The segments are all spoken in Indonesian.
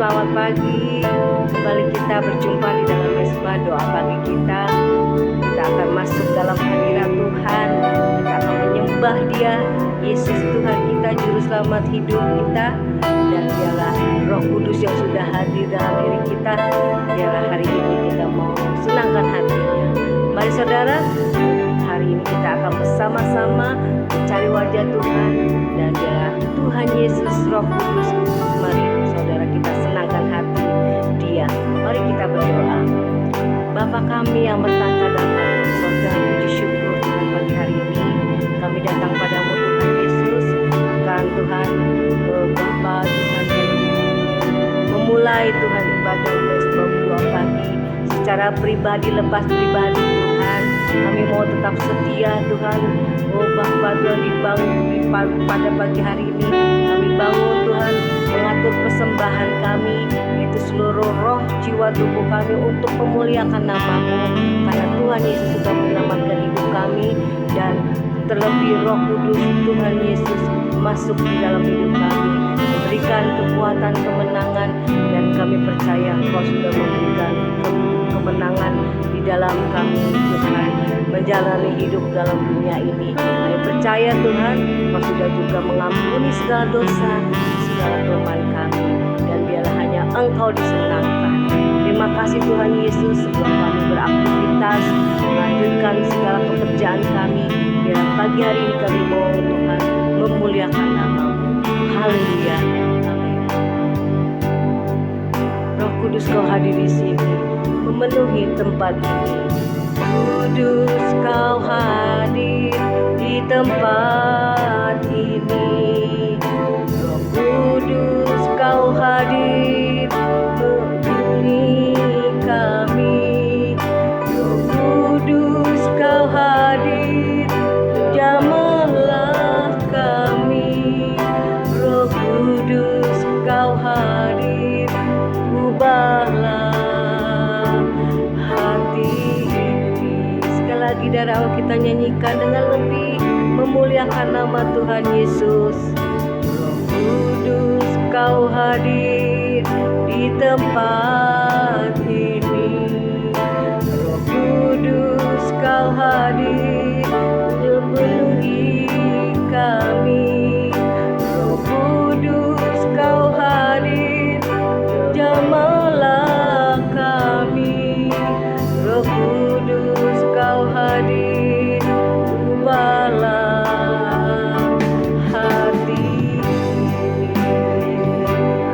selamat pagi. Kembali kita berjumpa di dalam mesbah doa pagi kita. Kita akan masuk dalam hadirat Tuhan. Kita akan menyembah Dia, Yesus Tuhan kita, Juru Selamat hidup kita. Dan Dialah Roh Kudus yang sudah hadir dalam diri kita. Dialah hari ini kita mau senangkan hatinya. Mari saudara, hari ini kita akan bersama-sama mencari wajah Tuhan. Dan Dialah Tuhan Yesus Roh Kudus. Mari saudara kita senangkan hati Dia. Mari kita berdoa. Bapa kami yang bertata dalam saudara, puji syukur Tuhan pagi hari ini kami datang padamu Tuhan Yesus. Akan Tuhan Bapa Tuhan memulai Tuhan ibadah mesbah doa pagi secara pribadi, lepas pribadi Tuhan. Kami mau tetap setia Tuhan. Oh Bapa Tuhan, pada pagi hari ini kami bangun Tuhan, mengatur persembahan kami, itu seluruh roh, jiwa, tubuh kami untuk memuliakan nama-Mu. Karena Tuhan Yesus sudah menyelamatkan hidup kami, dan terlebih Roh Kudus Tuhan Yesus masuk di dalam hidup kami, memberikan kekuatan, kemenangan, dan kami percaya Kau sudah memberikan kemenangan di dalam kami Tuhan, menjalani hidup dalam dunia ini. Kami percaya Tuhan, Kau sudah juga mengampuni segala dosa, segala kelemahan kami, dan biarlah hanya Engkau disenangkan. Terima kasih Tuhan Yesus, sebelum kami beraktivitas, melanjutkan segala pekerjaan kami, biarlah pagi hari ini kami mau Tuhan memuliakan nama-Mu. Haleluya, amin. Roh Kudus Kau hadir di sini, memenuhi tempat ini. Kudus Kau hadir di tempat ini. Roh Kudus Kau hadir memenuhi kami. Roh Kudus Kau hadir, jamahlah kami. Roh Kudus Kau hadir, ubahlah hati ini. Sekali lagi dari awal kita nyanyikan dengan lebih memuliakan nama Tuhan Yesus. Roh Kudus Kau hadir di tempat ini. Roh Kudus Kau hadir memenuhi kami. Roh Kudus Kau hadir, jamahlah kami. Roh Kudus Kau hadir, ubahlah hati ini.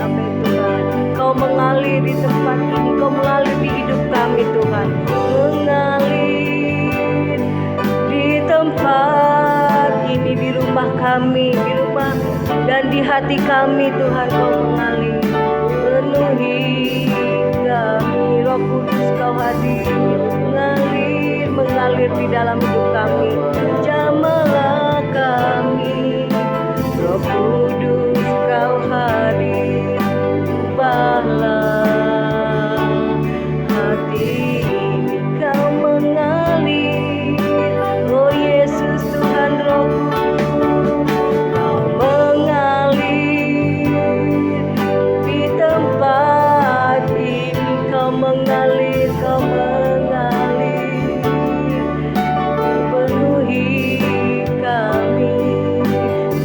Amin Tuhan. Kau mengalir di tempat ini, Kau mengalir di hidup kami Tuhan. Mengalir di tempat ini, di rumah kami, di rumah dan di hati kami Tuhan. Kau mengalir, penuhi kami. Roh Kudus Kau hadir, mengalir di dalam hidup kami. Jamahlah kami. Roh Kudus Kau hadir, ubahlah hati ini. Kau mengalir, oh Yesus Tuhan Roh Kudus, Kau mengalir di tempat ini. Kau mengalir, Kau mengalir, penuhi kami.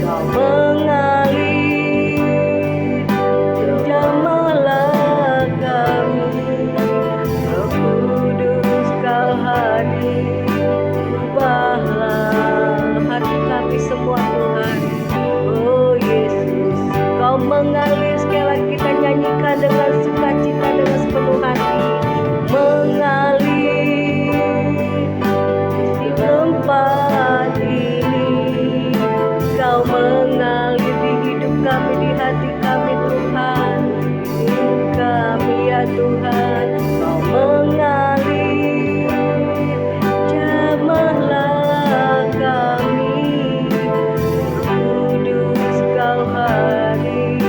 Kau mengalir, jamahlah kami. Roh Kudus Kau hadir, ubahlah hati kami semua Tuhan. Oh Yesus, Kau mengalir. Sekali lagi kita nyanyikan dengan sukacita, dengan sepenuh hati. Mengalir di tempat ini. Kau mengalir di hidup kami, di hati kami Tuhan. Hidup kami ya Tuhan, Kau mengalir, jamahlah kami. Kudus Kau hadir,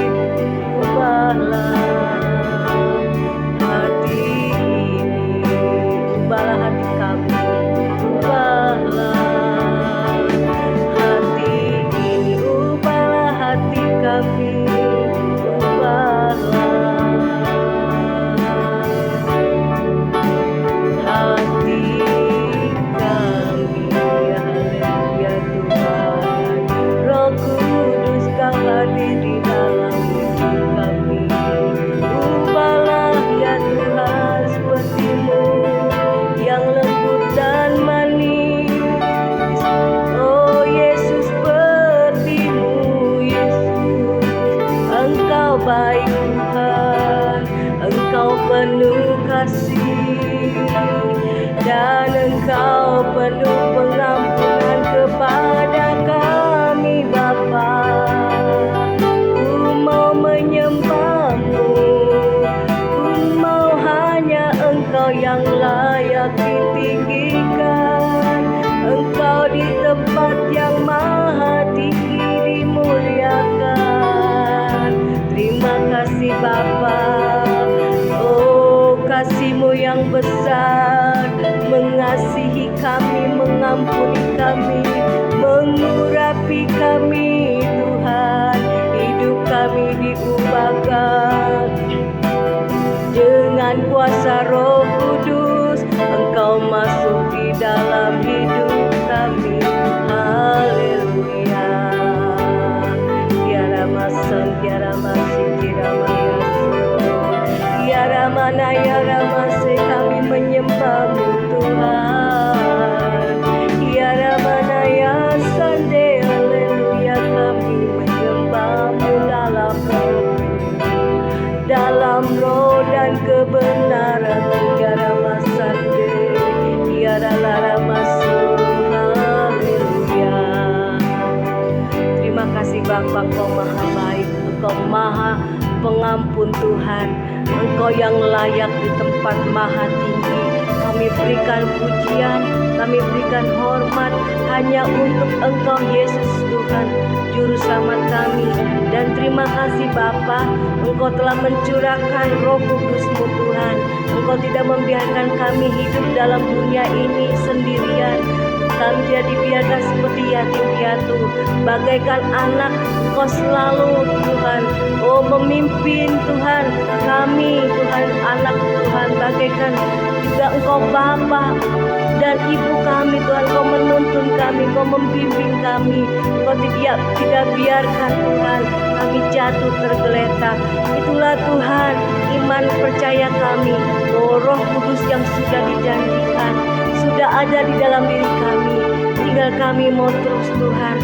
ubahlah hati ini. Ubahlah hati kami, ubahlah hati ini. Ubahlah hati kami. di dalam hidup kami. Ubahlah ya Tuhan seperti-Mu yang lembut dan manis. Oh Yesus, seperti-Mu Yesus, Engkau baik Tuhan, Engkau penuh kasih, dan Engkau penuh pengampunan kepada kami Bapa. Ku mau menyembah-Mu, ku mau hanya Engkau yang layak ditinggikan. Engkau di tempat yang maha tinggi dimuliakan. Terima kasih Bapa. Oh, kasih-Mu yang besar mengasihi kami, mengampuni kami, mengurapi kami Tuhan. Hidup kami diubahkan dengan kuasa Roh Kudus. Engkau masuk di dalam hidup kami. Haleluya. Tiara masang, tiara masih, tiara mayasu, tiara mana ya ramase, kami menyembah-Mu Tuhan. Tiara mana ya sande, haleluya, kami menyembah-Mu dalam roh dan kebenaran. Tiara masande, tiara lara masuk, haleluya. Terima kasih Bapa, Engkau maha baik, Engkau maha pengampun Tuhan. Engkau yang layak di tempat maha tinggi. Kami berikan pujian, kami berikan hormat hanya untuk Engkau Yesus Tuhan, Juru Selamat kami. Dan terima kasih Bapa, Engkau telah mencurahkan Roh Kudus-Mu Tuhan. Engkau tidak membiarkan kami hidup dalam dunia ini sendirian. Kami tidak dibiarkan seperti yatim piatu, bagaikan anak. Engkau selalu Tuhan, oh memimpin Tuhan kami Tuhan, anak Tuhan, bagaikan juga Engkau Bapa dan Ibu kami Tuhan. Engkau menuntun kami, Engkau membimbing kami. Engkau tidak biarkan Tuhan kami jatuh tergeletak. Itulah Tuhan iman percaya kami, oh Roh Kudus yang sudah dijanjikan sudah ada di dalam diri kami. Tinggal kami mau terus Tuhan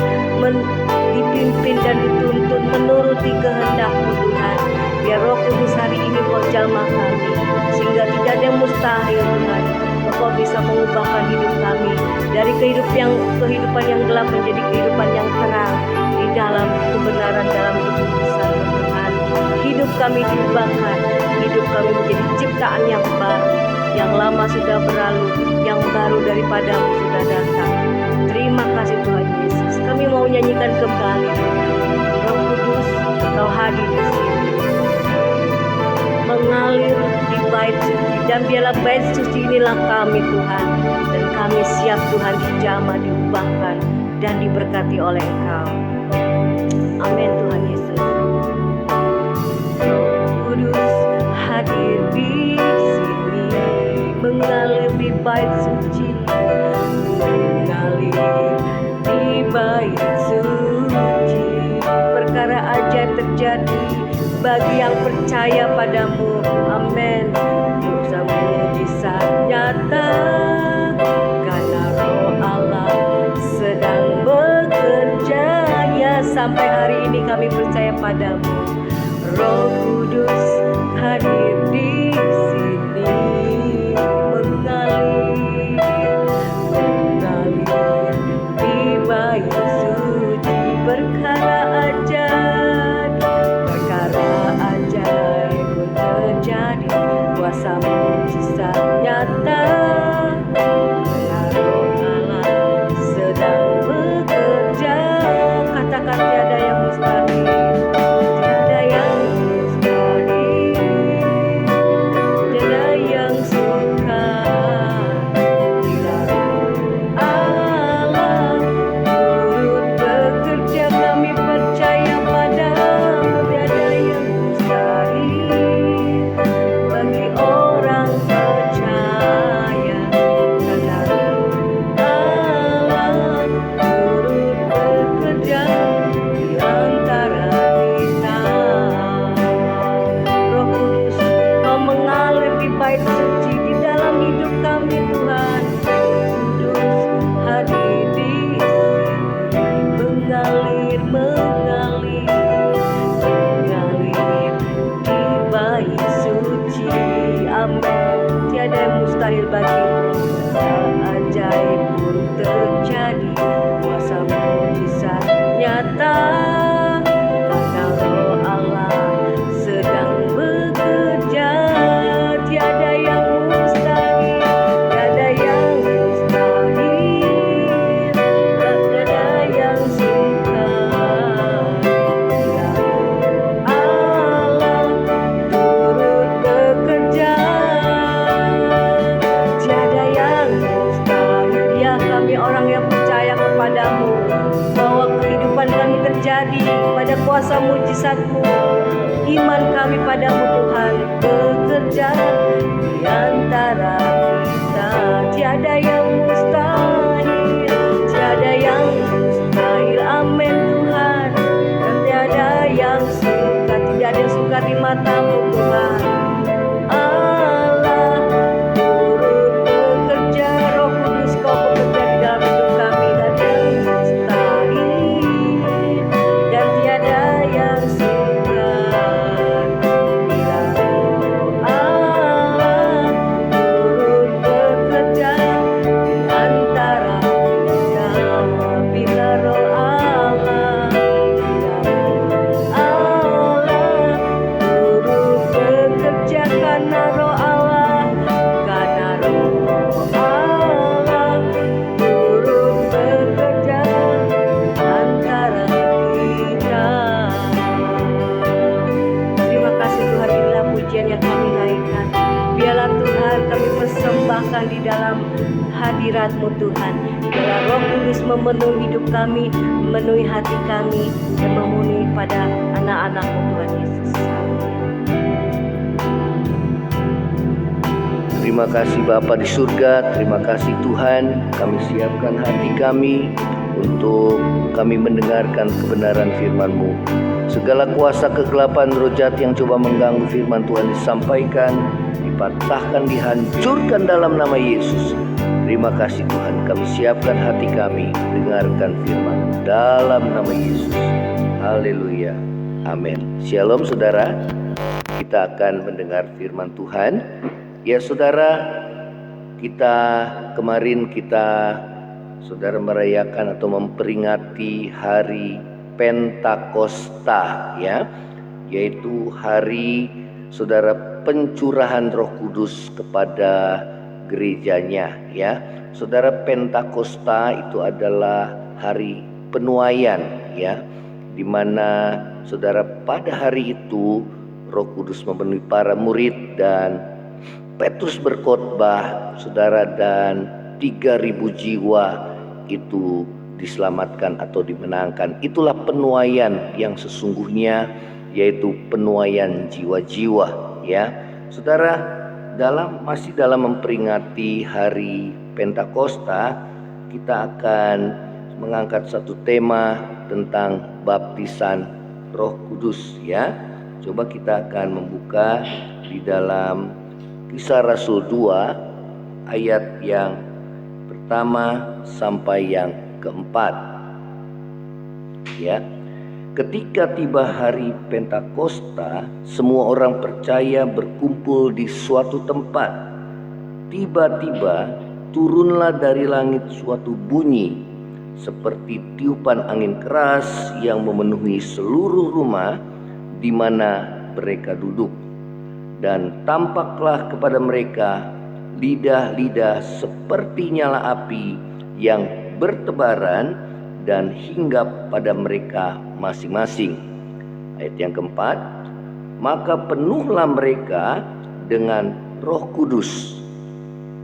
dipimpin dan dituntun menuruti kehendak-Mu Tuhan. Biar Roh Kudus hari ini Kau jamah kami, sehingga tidak ada yang mustahil Tuhan. Engkau bisa mengubahkan hidup kami dari kehidupan yang gelap menjadi kehidupan yang terang di dalam kebenaran, dalam kekudusan Tuhan. Hidup kami diubahkan, hidup kami menjadi ciptaan yang baru. Yang lama sudah berlalu, yang baru daripada-Mu sudah datang. Terima kasih Tuhan Yesus. Kami mau nyanyikan kembali. Roh Kudus, Engkau hadir di sini, mengalir di bait suci, dan biarlah bait suci inilah kami Tuhan. Dan kami siap Tuhan dijamah, diubahkan, dan diberkati oleh Engkau. Amin Tuhan Yesus. Roh Kudus hadir di sini, mengalir di bait suci, mengalir di bait suci. Perkara ajaib terjadi bagi yang percaya padamu. Amin. Mujizat nyata karena Roh Allah sedang bekerja. Ya, sampai hari ini kami percaya padamu. Roh Kudus hadir di sini, mengalir di bait suci. Perkara ajaib pun terjadi, kuasa mujizat nyata karena Roh Allah sedang bekerja. Katakan tiada yang mustahil, tiada yang mustahil. hadirat-Mu. Iman kami padamu Tuhan, bekerja di antara kita. Tiada yang mustahil, tiada yang mustahil, amin Tuhan. Dan tiada yang suka, tidak ada yang suka di mata-Mu Tuhan. Allah turut bekerja, Roh Kudus Kau bekerja di dalam hidup kami. Dan yang mustahil dan tiada yang suka, bila Allah turut bekerja di antara kita. Bila Roh Allah turut bekerja, karena Roh Allah, karena Roh Allah turut bekerja antara kita. Terima kasih Tuhan, inilah pujian yang kami naikkan. Biarlah Tuhan kami persembahkan di dalam hadirat-Mu Tuhan. Biarlah Roh Kudus memenuhi hidup kami, memenuhi hati kami, dan memenuhi pada anak-anak-Mu Tuhan Yesus. Terima kasih Bapa di surga, terima kasih Tuhan. Kami siapkan hati kami untuk kami mendengarkan kebenaran firman-Mu. Segala kuasa kegelapan roh jahat yang coba mengganggu firman Tuhan disampaikan, dipatahkan, dihancurkan dalam nama Yesus. Terima kasih Tuhan, kami siapkan hati kami dengarkan firman dalam nama Yesus. Haleluya, amin. Shalom saudara, kita akan mendengar firman Tuhan. Ya saudara, kemarin saudara merayakan atau memperingati hari Pentakosta, ya, yaitu hari saudara pencurahan Roh Kudus kepada gerejanya, ya. Saudara, Pentakosta itu adalah hari penuaian, ya, di mana saudara pada hari itu Roh Kudus memenuhi para murid dan Petrus berkhotbah, saudara, dan 3.000 jiwa itu diselamatkan atau dimenangkan. Itulah penuaian yang sesungguhnya, yaitu penuaian jiwa-jiwa, ya. Saudara, masih dalam memperingati hari Pentakosta, kita akan mengangkat satu tema tentang baptisan Roh Kudus, ya. Coba kita akan membuka di dalam Kisah Rasul 2 ayat yang pertama sampai yang keempat, ya. Ketika tiba hari Pentakosta, semua orang percaya berkumpul di suatu tempat. Tiba-tiba turunlah dari langit suatu bunyi seperti tiupan angin keras yang memenuhi seluruh rumah di mana mereka duduk. Dan tampaklah kepada mereka lidah-lidah seperti nyala api yang bertebaran dan hinggap pada mereka masing-masing. Ayat yang keempat, maka penuhlah mereka dengan Roh Kudus.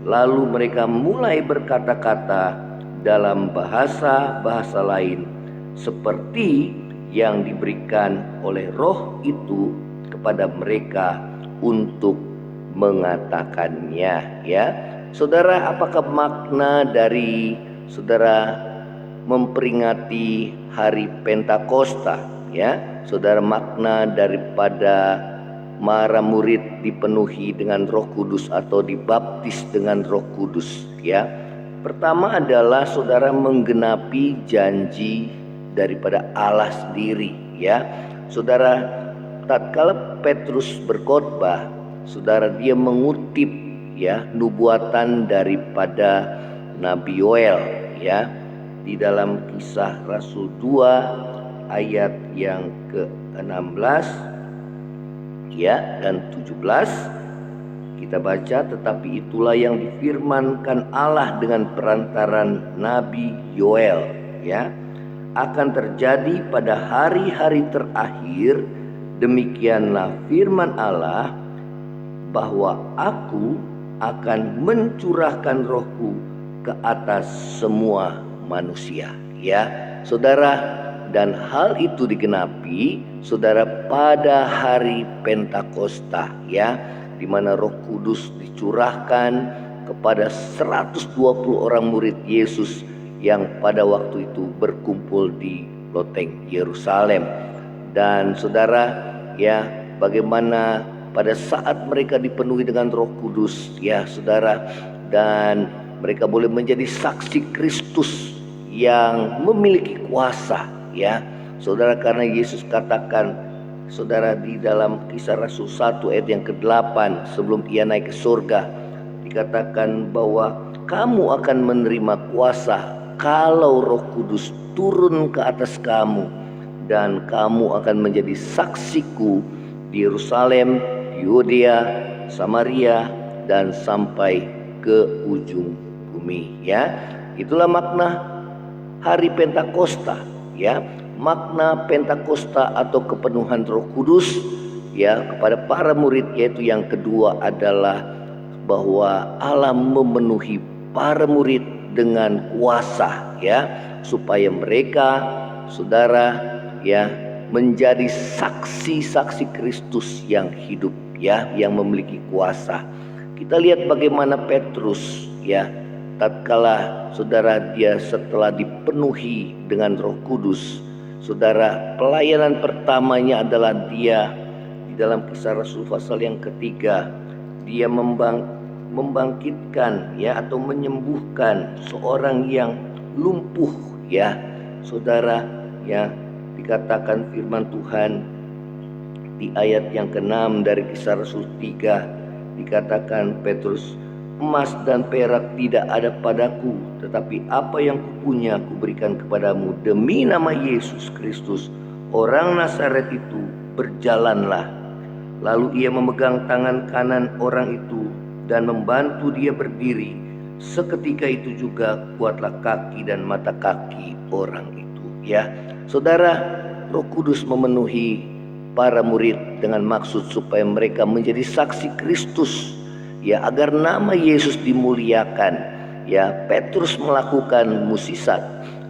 Lalu mereka mulai berkata-kata dalam bahasa-bahasa lain seperti yang diberikan oleh Roh itu kepada mereka untuk mengatakannya, ya. Saudara, apakah makna dari saudara memperingati hari Pentakosta, ya? Saudara, makna daripada para murid dipenuhi dengan Roh Kudus atau dibaptis dengan Roh Kudus, ya. Pertama adalah saudara menggenapi janji daripada Allah sendiri, ya. Saudara, tatkala Petrus berkhotbah, saudara, dia mengutip, ya, nubuatan daripada Nabi Yoel, ya, di dalam Kisah Rasul 2 ayat yang ke-16, ya, dan 17. Kita baca, tetapi itulah yang difirmankan Allah dengan perantaran Nabi Yoel, ya, akan terjadi pada hari-hari terakhir. Demikianlah firman Allah, bahwa aku akan mencurahkan Rohku ke atas semua manusia, ya. Saudara, dan hal itu digenapi saudara pada hari Pentakosta, ya, di mana Roh Kudus dicurahkan kepada 120 orang murid Yesus yang pada waktu itu berkumpul di loteng Yerusalem. Dan saudara, ya, bagaimana pada saat mereka dipenuhi dengan Roh Kudus, ya saudara, dan mereka boleh menjadi saksi Kristus yang memiliki kuasa, ya saudara, karena Yesus katakan saudara di dalam Kisah Rasul 1 ayat yang ke-8 sebelum ia naik ke surga, dikatakan bahwa kamu akan menerima kuasa kalau Roh Kudus turun ke atas kamu, dan kamu akan menjadi saksiku di Yerusalem, Yudea, Samaria, dan sampai ke ujung bumi, ya. Itulah makna hari Pentakosta, ya. Makna Pentakosta atau kepenuhan Roh Kudus, ya, kepada para murid, yaitu yang kedua adalah bahwa Allah memenuhi para murid dengan kuasa, ya, supaya mereka saudara, ya, menjadi saksi-saksi Kristus yang hidup, ya, yang memiliki kuasa. Kita lihat bagaimana Petrus, ya, tatkala saudara dia setelah dipenuhi dengan Roh Kudus, saudara, pelayanan pertamanya adalah dia di dalam Kisah Rasul pasal yang ketiga, dia membangkitkan, ya, atau menyembuhkan seorang yang lumpuh, ya saudara, ya. Dikatakan firman Tuhan di ayat yang ke-6 dari Kisah Rasul 3, dikatakan Petrus, emas dan perak tidak ada padaku, tetapi apa yang kupunya kuberikan kepadamu. Demi nama Yesus Kristus orang Nazaret itu, berjalanlah. Lalu ia memegang tangan kanan orang itu dan membantu dia berdiri. Seketika itu juga kuatlah kaki dan mata kaki orang itu, ya saudara. Roh Kudus memenuhi para murid dengan maksud supaya mereka menjadi saksi Kristus, ya, agar nama Yesus dimuliakan, ya. Petrus melakukan mukjizat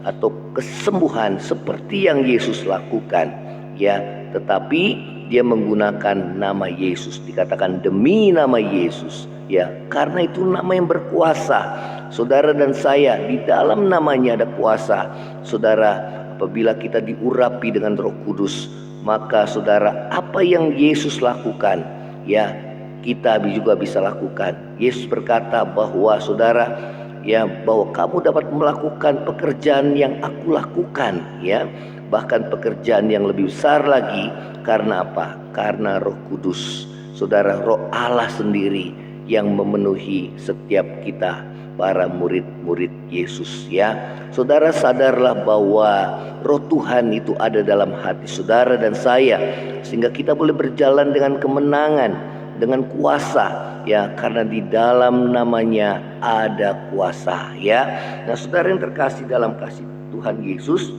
atau kesembuhan seperti yang Yesus lakukan, ya, tetapi dia menggunakan nama Yesus, dikatakan demi nama Yesus, ya, karena itu nama yang berkuasa. Saudara dan saya, di dalam namanya ada kuasa, saudara. Apabila kita diurapi dengan Roh Kudus, maka saudara, apa yang Yesus lakukan, ya, kita juga bisa lakukan. Yesus berkata bahwa saudara, ya, bahwa kamu dapat melakukan pekerjaan yang aku lakukan, ya, bahkan pekerjaan yang lebih besar lagi. Karena apa? Karena Roh Kudus, saudara, Roh Allah sendiri yang memenuhi setiap kita, para murid-murid Yesus, ya. Saudara, sadarlah bahwa Roh Tuhan itu ada dalam hati saudara dan saya, sehingga kita boleh berjalan dengan kemenangan, dengan kuasa, ya, karena di dalam namanya ada kuasa, ya. Nah, saudara yang terkasih dalam kasih Tuhan Yesus,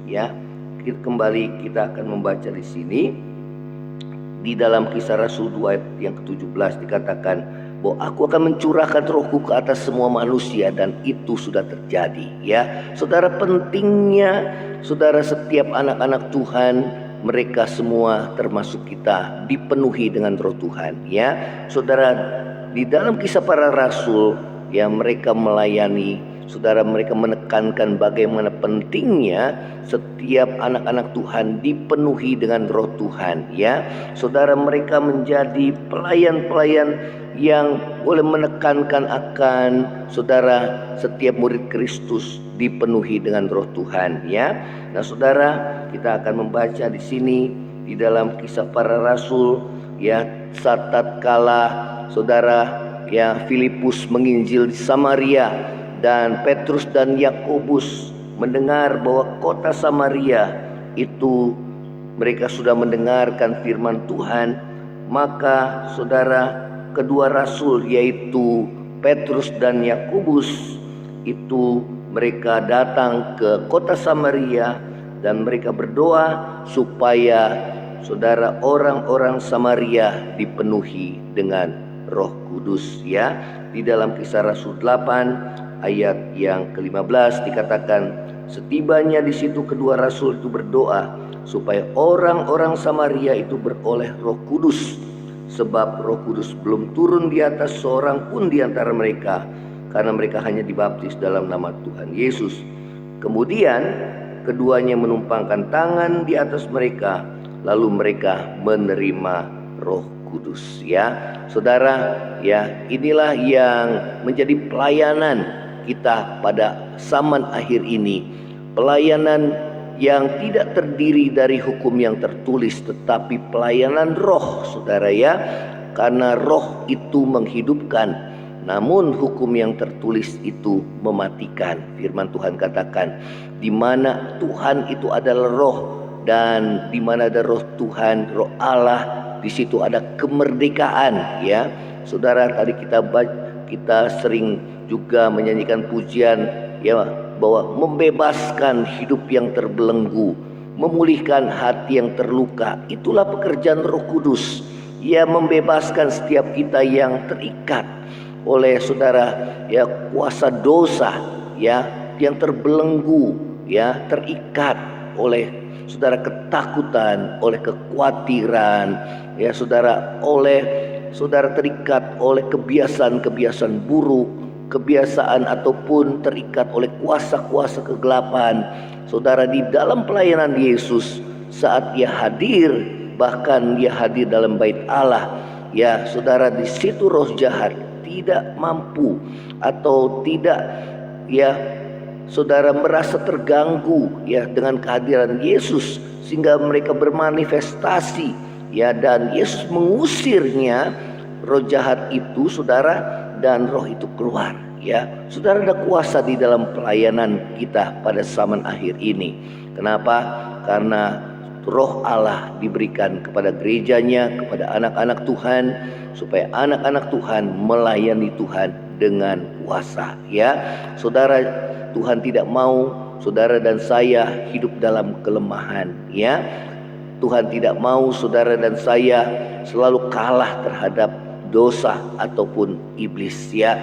ya, kita akan membaca di sini di dalam Kisah Rasul 2 ayat yang ke-17, dikatakan bahwa aku akan mencurahkan rohku ke atas semua manusia, dan itu sudah terjadi, ya. Saudara, pentingnya saudara setiap anak-anak Tuhan, mereka semua termasuk kita, dipenuhi dengan Roh Tuhan, ya. Saudara, di dalam Kisah Para Rasul, ya, mereka melayani, saudara, mereka menekankan bagaimana pentingnya setiap anak-anak Tuhan dipenuhi dengan Roh Tuhan, ya. Saudara, mereka menjadi pelayan-pelayan yang boleh menekankan akan saudara setiap murid Kristus dipenuhi dengan Roh Tuhan, ya. Nah, saudara, kita akan membaca di sini di dalam Kisah Para Rasul, ya, saat tatkala saudara, ya, Filipus menginjil di Samaria, dan Petrus dan Yakobus mendengar bahwa kota Samaria itu mereka sudah mendengarkan firman Tuhan, maka saudara, kedua rasul yaitu Petrus dan Yakobus itu mereka datang ke kota Samaria dan mereka berdoa supaya saudara orang-orang Samaria dipenuhi dengan Roh Kudus, ya. Di dalam Kisah Rasul 8 ayat yang ke-15 dikatakan, Setibanya di situ kedua rasul itu berdoa supaya orang-orang Samaria itu beroleh Roh Kudus, sebab Roh Kudus belum turun di atas seorang pun di antara mereka, karena mereka hanya dibaptis dalam nama Tuhan Yesus. Kemudian keduanya menumpangkan tangan di atas mereka, lalu mereka menerima Roh Kudus. Ya, saudara, ya, inilah yang menjadi pelayanan kita pada zaman akhir ini. Pelayanan yang tidak terdiri dari hukum yang tertulis, tetapi pelayanan roh, saudara, ya. Karena roh itu menghidupkan, namun hukum yang tertulis itu mematikan. Firman Tuhan katakan, di mana Tuhan itu adalah roh, dan di mana ada roh Tuhan, roh Allah, di situ ada kemerdekaan, ya. Saudara, tadi kita sering juga menyanyikan pujian, ya, bahwa membebaskan hidup yang terbelenggu, memulihkan hati yang terluka. Itulah pekerjaan Roh Kudus. Ia membebaskan setiap kita yang terikat oleh, saudara, ya, kuasa dosa, ya, yang terbelenggu, ya, terikat oleh, saudara, ketakutan, oleh kekhawatiran, ya, saudara, terikat oleh kebiasaan-kebiasaan buruk, kebiasaan ataupun terikat oleh kuasa-kuasa kegelapan. Saudara, di dalam pelayanan Yesus, saat Ia hadir, bahkan Ia hadir dalam bait Allah, ya, saudara, di situ roh jahat tidak mampu atau tidak, ya, saudara, merasa terganggu, ya, dengan kehadiran Yesus, sehingga mereka bermanifestasi, ya, dan Yesus mengusirnya roh jahat itu, saudara, dan roh itu keluar, ya. Saudara, ada kuasa di dalam pelayanan kita pada zaman akhir ini. Kenapa? Karena roh Allah diberikan kepada gerejanya, kepada anak-anak Tuhan, supaya anak-anak Tuhan melayani Tuhan dengan kuasa, ya. Saudara, Tuhan tidak mau saudara dan saya hidup dalam kelemahan, ya. Tuhan tidak mau saudara dan saya selalu kalah terhadap dosa ataupun iblis, ya.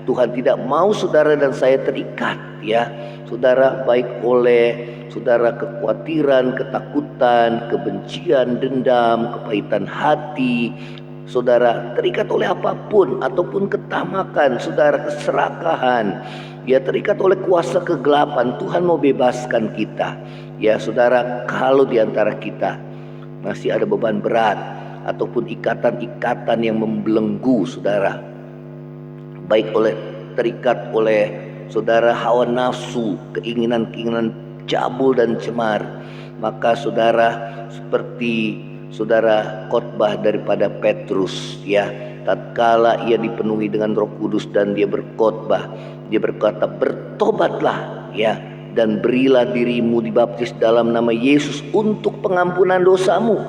Tuhan tidak mau saudara dan saya terikat, ya, saudara, baik oleh, saudara, kekhawatiran, ketakutan, kebencian, dendam, kepahitan hati, saudara, terikat oleh apapun ataupun ketamakan, saudara, keserakahan, ya, terikat oleh kuasa kegelapan. Tuhan mau bebaskan kita, ya, saudara. Kalau di antara kita masih ada beban berat ataupun ikatan-ikatan yang membelenggu, saudara, baik terikat oleh, saudara, hawa nafsu, keinginan-keinginan cabul dan cemar, maka saudara, seperti, saudara, khotbah daripada Petrus, ya, tatkala ia dipenuhi dengan Roh Kudus dan dia berkhotbah, dia berkata, bertobatlah, ya, dan berilah dirimu dibaptis dalam nama Yesus untuk pengampunan dosamu,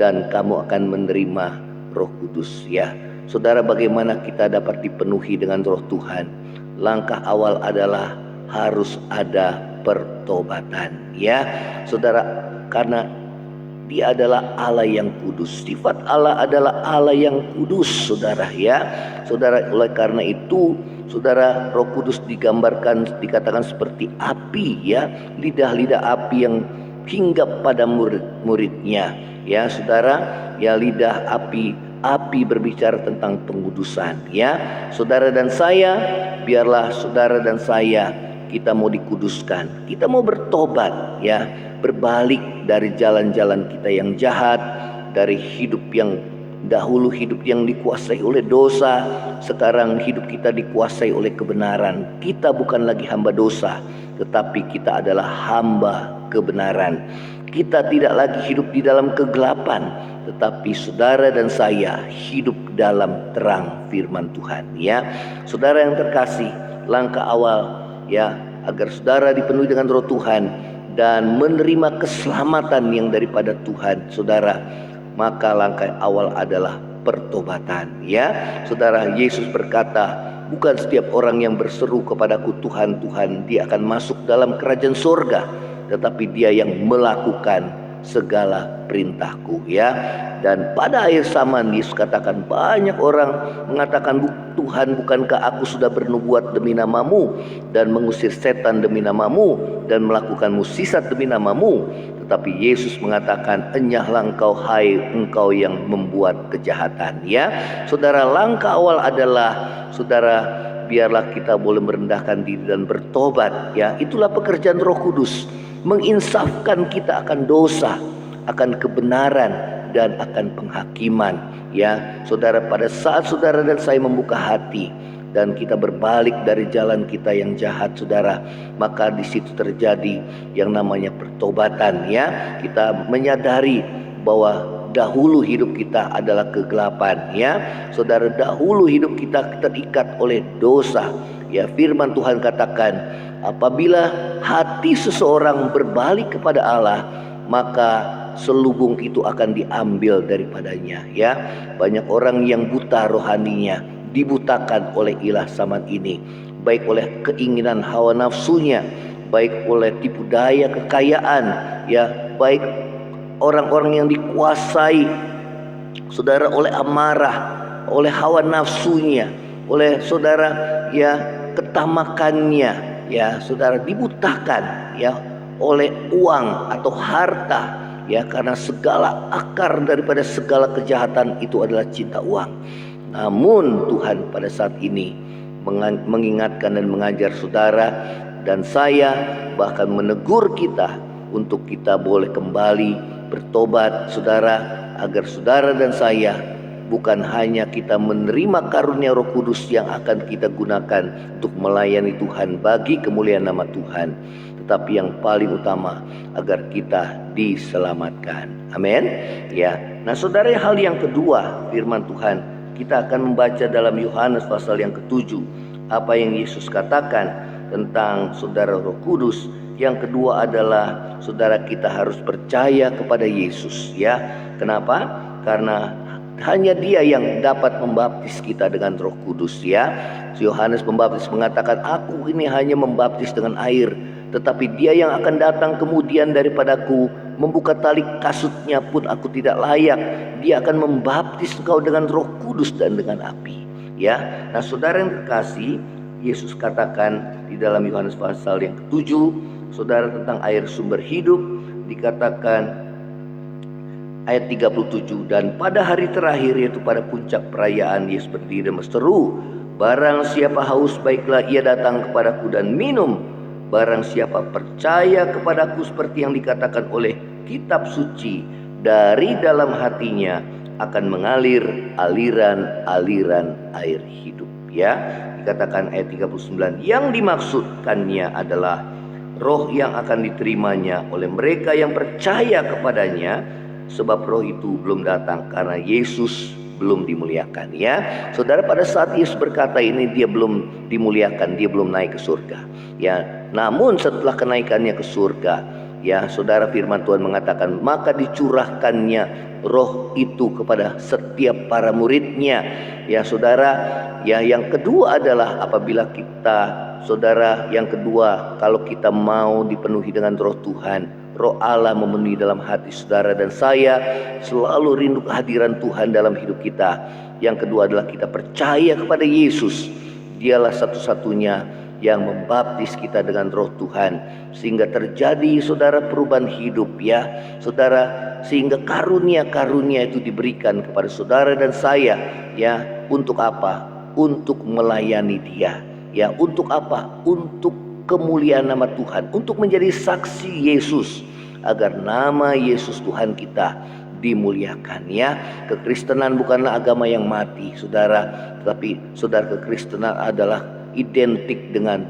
dan kamu akan menerima Roh Kudus, ya. Saudara, bagaimana kita dapat dipenuhi dengan Roh Tuhan? Langkah awal adalah harus ada pertobatan, ya, saudara, karena Dia adalah Allah yang kudus. Sifat Allah adalah Allah yang kudus, saudara, ya. Saudara, oleh karena itu, saudara, Roh Kudus dikatakan seperti api, ya, lidah-lidah api yang hinggap pada murid-muridnya, ya, saudara, ya, lidah api berbicara tentang pengudusan, ya. Saudara dan saya, biarlah saudara dan saya, kita mau dikuduskan, kita mau bertobat, ya, berbalik dari jalan-jalan kita yang jahat, dari hidup yang dahulu hidup yang dikuasai oleh dosa, sekarang hidup kita dikuasai oleh kebenaran. Kita bukan lagi hamba dosa, tetapi kita adalah hamba kebenaran. Kita tidak lagi hidup di dalam kegelapan, tetapi saudara dan saya hidup dalam terang firman Tuhan, ya. Saudara yang terkasih, langkah awal, ya, agar saudara dipenuhi dengan Roh Tuhan dan menerima keselamatan yang daripada Tuhan, saudara, maka langkah awal adalah pertobatan, ya. Saudara, Yesus berkata, bukan setiap orang yang berseru kepadaku Tuhan, Tuhan, dia akan masuk dalam kerajaan surga, tetapi dia yang melakukan segala perintahku, ya. Dan pada akhir zaman Yesus katakan, banyak orang mengatakan, Tuhan, bukankah aku sudah bernubuat demi namamu dan mengusir setan demi namamu dan melakukan mukjizat demi namamu? Tetapi Yesus mengatakan, enyahlah engkau, hai engkau yang membuat kejahatan, ya. Saudara, langkah awal adalah, saudara, biarlah kita boleh merendahkan diri dan bertobat, ya. Itulah pekerjaan Roh Kudus, menginsafkan kita akan dosa, akan kebenaran, dan akan penghakiman, ya. Saudara, pada saat saudara dan saya membuka hati dan kita berbalik dari jalan kita yang jahat, saudara, maka di situ terjadi yang namanya pertobatan, ya. Kita menyadari bahwa dahulu hidup kita adalah kegelapan, ya. Saudara, dahulu hidup kita terikat oleh dosa, ya. Firman Tuhan katakan, apabila hati seseorang berbalik kepada Allah, maka selubung itu akan diambil daripadanya, ya. Banyak orang yang buta rohaninya, dibutakan oleh ilah zaman ini, baik oleh keinginan hawa nafsunya, baik oleh tipu daya kekayaan, ya, baik orang-orang yang dikuasai, saudara, oleh amarah, oleh hawa nafsunya, oleh, saudara, ya, ketamakannya, ya, saudara, dibutakan, ya, oleh uang atau harta, ya, karena segala akar daripada segala kejahatan itu adalah cinta uang. Namun Tuhan pada saat ini mengingatkan dan mengajar saudara dan saya, bahkan menegur kita untuk kita boleh kembali bertobat, saudara, agar saudara dan saya bukan hanya kita menerima karunia Roh Kudus yang akan kita gunakan untuk melayani Tuhan bagi kemuliaan nama Tuhan, tetapi yang paling utama agar kita diselamatkan. Amin, ya. Nah, saudara, hal yang kedua, firman Tuhan kita akan membaca dalam Yohanes pasal yang ke-7, apa yang Yesus katakan tentang, saudara, Roh Kudus. Yang kedua adalah, saudara, kita harus percaya kepada Yesus, ya. Kenapa? Karena hanya Dia yang dapat membaptis kita dengan Roh Kudus, ya. Yohanes Pembaptis mengatakan, aku ini hanya membaptis dengan air, tetapi Dia yang akan datang kemudian daripadaku, membuka tali kasutnya pun aku tidak layak. Dia akan membaptis engkau dengan Roh Kudus dan dengan api, ya. Nah, saudara yang terkasih, Yesus katakan di dalam Yohanes pasal yang ke-7, saudara, tentang air sumber hidup, dikatakan ayat 37, dan pada hari terakhir, yaitu pada puncak perayaan, Yesus berdiri dan berseru, barang siapa haus, baiklah ia datang kepadaku dan minum. Barang siapa percaya kepadaku, seperti yang dikatakan oleh kitab suci, dari dalam hatinya akan mengalir aliran-aliran air hidup, ya. Dikatakan ayat 39, yang dimaksudkannya adalah roh yang akan diterimanya oleh mereka yang percaya kepadanya, sebab roh itu belum datang karena Yesus belum dimuliakan, ya. Saudara, pada saat Yesus berkata ini, Dia belum dimuliakan, Dia belum naik ke surga, ya. Namun setelah kenaikannya ke surga, ya, saudara, firman Tuhan mengatakan, maka dicurahkannya roh itu kepada setiap para muridnya, ya, saudara. Ya, yang kedua adalah apabila kita, saudara, yang kedua, kalau kita mau dipenuhi dengan roh Tuhan, roh Allah memenuhi dalam hati saudara dan saya, selalu rindu kehadiran Tuhan dalam hidup kita. Yang kedua adalah kita percaya kepada Yesus. Dialah satu-satunya yang membaptis kita dengan roh Tuhan, sehingga terjadi, saudara, perubahan hidup, ya, saudara, sehingga karunia-karunia itu diberikan kepada saudara dan saya, ya. Untuk apa? Untuk melayani Dia, ya. Untuk apa? Untuk kemuliaan nama Tuhan, untuk menjadi saksi Yesus, agar nama Yesus Tuhan kita dimuliakan, ya. Kekristenan bukanlah agama yang mati, saudara, tetapi, saudara, kekristenan adalah identik dengan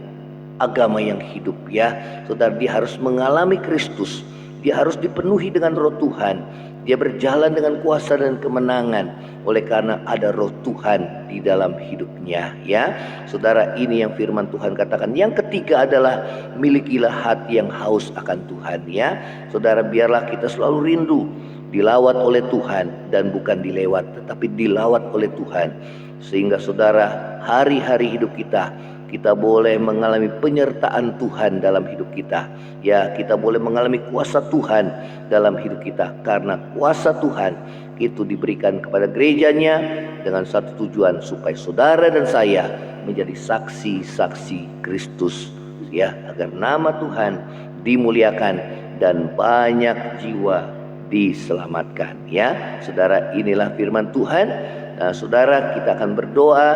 agama yang hidup, ya. Saudara, dia harus mengalami Kristus, dia harus dipenuhi dengan roh Tuhan, dia berjalan dengan kuasa dan kemenangan oleh karena ada roh Tuhan di dalam hidupnya, ya. Saudara, ini yang firman Tuhan katakan. Yang ketiga adalah milikilah hati yang haus akan Tuhan, ya. Saudara, biarlah kita selalu rindu dilawat oleh Tuhan, dan bukan dilewat, tetapi dilawat oleh Tuhan, sehingga, saudara, hari-hari hidup kita kita boleh mengalami penyertaan Tuhan dalam hidup kita. Ya, kita boleh mengalami kuasa Tuhan dalam hidup kita, karena kuasa Tuhan itu diberikan kepada gerejanya dengan satu tujuan, supaya saudara dan saya menjadi saksi-saksi Kristus, ya, agar nama Tuhan dimuliakan dan banyak jiwa diselamatkan. Ya, saudara, inilah firman Tuhan. Nah, saudara, kita akan berdoa,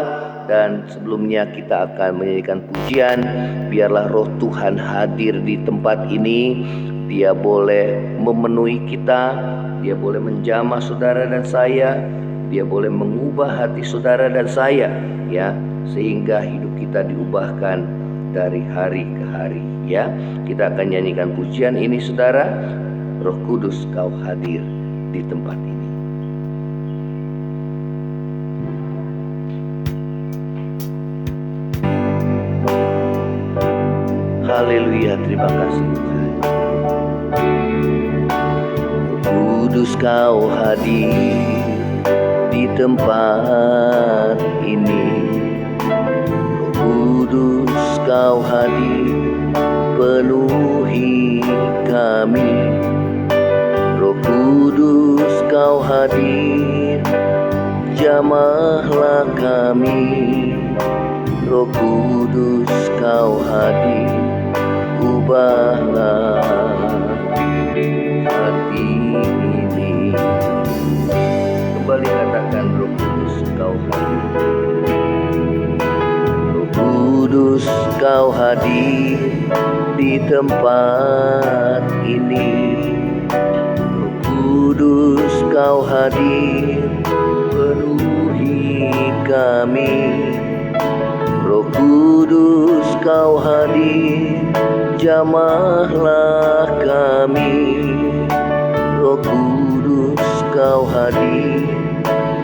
dan sebelumnya kita akan menyanyikan pujian. Biarlah roh Tuhan hadir di tempat ini. Dia boleh memenuhi kita, dia boleh menjamah saudara dan saya, dia boleh mengubah hati saudara dan saya, ya, sehingga hidup kita diubahkan dari hari ke hari. Ya, kita akan nyanyikan pujian ini, saudara. Roh Kudus, Kau hadir di tempat ini. Haleluya, terima kasih Tuhan. Kudus, Kau hadir di tempat ini. Kudus, Kau hadir penuhi kami. Roh Kudus, Kau hadir jamahlah kami. Roh Kudus, Kau hadir ubahlah hati ini. Kembali katakan, Roh Kudus, Kau hadir. Roh Kudus, Kau hadir di tempat ini. Roh Kudus, Kau hadir penuhi kami. Roh Kudus, Kau hadir jamahlah kami. Roh Kudus, Kau hadir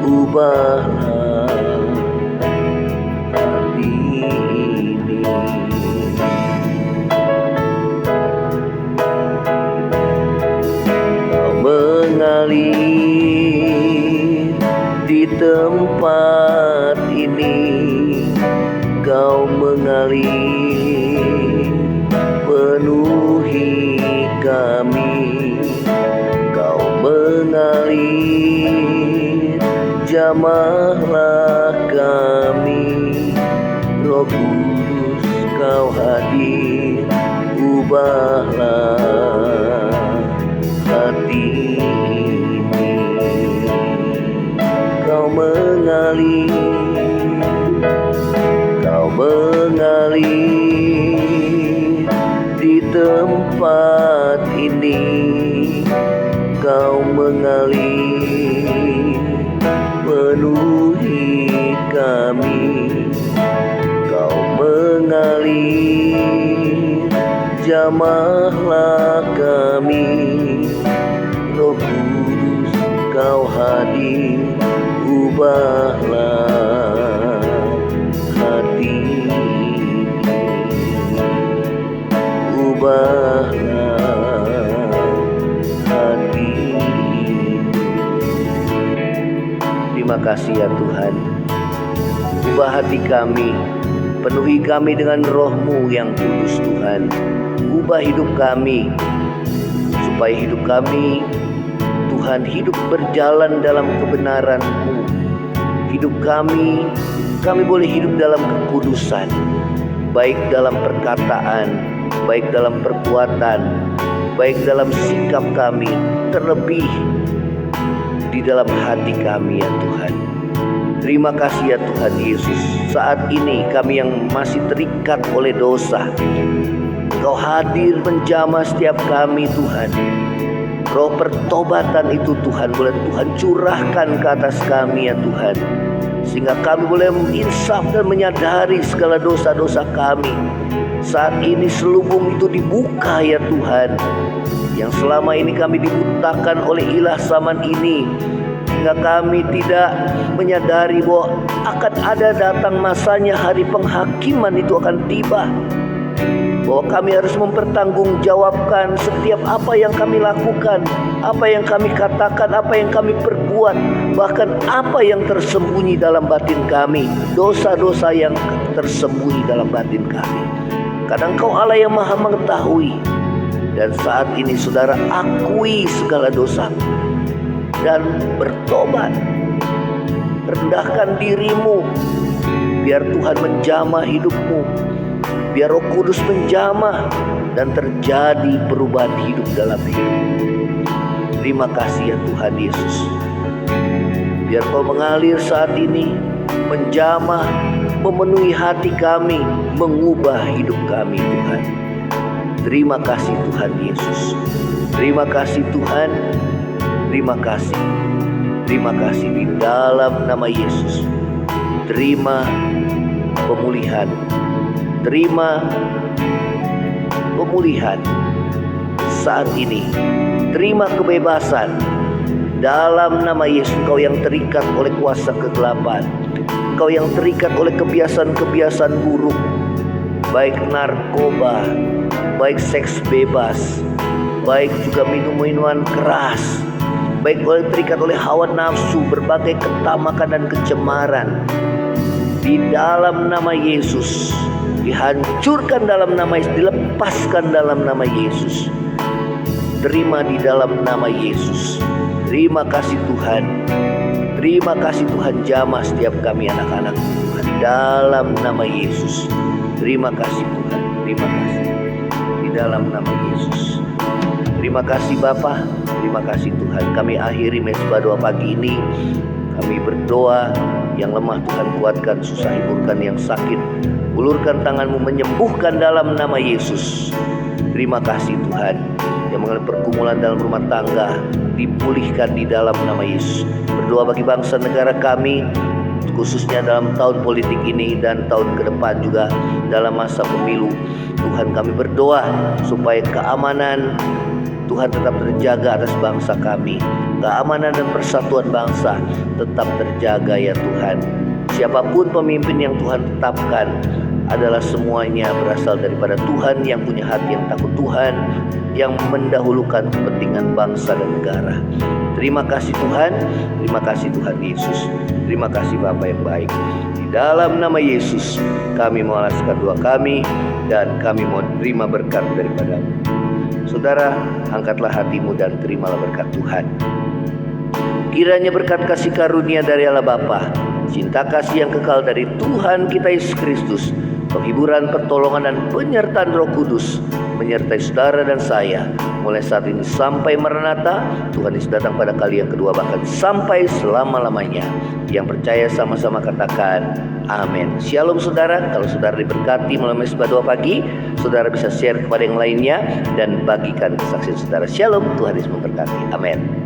ubahlah hati ini. Kau mengalir di tempat ini. Kau mengalir penuhi kami. Kau mengalir jamahlah kami. Roh Kudus, Kau hadir ubahlah hati ini. Kau mengalir di tempat ini. Kau mengalir penuhi kami. Kau mengalir jamahlah kami. Roh Kudus, Kau hadir ubahlah hati ini. Ubahlah hati ini. Terima kasih ya Tuhan. Ubah hati kami, penuhi kami dengan Roh-Mu yang kudus Tuhan. Ubah hidup kami, supaya hidup kami, Tuhan, hidup berjalan dalam kebenaran-Mu. Hidup kami boleh hidup dalam kekudusan, baik dalam perkataan, baik dalam perbuatan, baik dalam sikap kami, terlebih di dalam hati kami ya Tuhan. Terima kasih ya Tuhan Yesus. Saat ini kami yang masih terikat oleh dosa, Kau hadir menjamah setiap kami Tuhan. Roh pertobatan itu Tuhan, boleh Tuhan curahkan ke atas kami ya Tuhan, sehingga kami boleh insaf dan menyadari segala dosa-dosa kami. Saat ini selubung itu dibuka ya Tuhan, yang selama ini kami dibutakan oleh ilah zaman ini, sehingga kami tidak menyadari bahwa akan ada datang masanya hari penghakiman itu akan tiba, bahwa kami harus mempertanggungjawabkan setiap apa yang kami lakukan, apa yang kami katakan, apa yang kami perbuat, bahkan apa yang tersembunyi dalam batin kami, dosa-dosa yang tersembunyi dalam batin kami. Karena Engkau Allah yang Maha mengetahui. Dan saat ini saudara akui segala dosa dan bertobat. Rendahkan dirimu, biar Tuhan menjamah hidupmu, biar Roh Kudus menjamah dan terjadi perubahan hidup dalam hidupmu. Terima kasih ya Tuhan Yesus. Biar Kau mengalir saat ini, menjamah, memenuhi hati kami, mengubah hidup kami Tuhan. Terima kasih Tuhan Yesus. Terima kasih Tuhan. Terima kasih. Terima kasih di dalam nama Yesus. Terima pemulihan. Terima pemulihan saat ini. Terima kebebasan dalam nama Yesus. Engkau yang terikat oleh kuasa kegelapan, engkau yang terikat oleh kebiasaan-kebiasaan buruk, baik narkoba, baik seks bebas, baik juga minuman keras, baik terikat oleh hawa nafsu, berbagai ketamakan dan kecemaran. Di dalam nama Yesus, dihancurkan dalam nama Yesus, dilepaskan dalam nama Yesus. Terima di dalam nama Yesus. Terima kasih Tuhan. Terima kasih Tuhan, jamah setiap kami anak-anak Tuhan dalam nama Yesus. Terima kasih Tuhan. Terima kasih di dalam nama Yesus. Terima kasih Bapa. Terima kasih Tuhan. Kami akhiri mesbah doa pagi ini. Kami berdoa, yang lemah Tuhan kuatkan, susah hiburkan, yang sakit ulurkan tangan-Mu menyembuhkan dalam nama Yesus. Terima kasih Tuhan. Yang mengalami pergumulan dalam rumah tangga dipulihkan di dalam nama Yesus. Berdoa bagi bangsa negara kami, khususnya dalam tahun politik ini dan tahun ke depan juga dalam masa pemilu. Tuhan, kami berdoa supaya keamanan Tuhan tetap terjaga atas bangsa kami. Keamanan dan persatuan bangsa tetap terjaga ya Tuhan. Siapapun pemimpin yang Tuhan tetapkan adalah semuanya berasal daripada Tuhan, yang punya hati yang takut Tuhan, yang mendahulukan kepentingan bangsa dan negara. Terima kasih Tuhan. Terima kasih Tuhan Yesus. Terima kasih Bapa yang baik. Di dalam nama Yesus kami mengalaskan doa kami, dan kami mau terima berkat daripada-Mu. Saudara, angkatlah hatimu dan terimalah berkat Tuhan. Kiranya berkat kasih karunia dari Allah Bapa, cinta kasih yang kekal dari Tuhan kita Yesus Kristus, penghiburan, pertolongan dan penyertaan Roh Kudus menyertai saudara dan saya mulai saat ini sampai Maranatha. Tuhan Yesus datang pada kali yang kedua, bahkan sampai selama-lamanya. Yang percaya sama-sama katakan amin. Shalom saudara. Kalau saudara diberkati melalui mesbah doa pagi, saudara bisa share kepada yang lainnya dan bagikan kesaksian saudara. Shalom, Tuhan Yesus memberkati. Amin.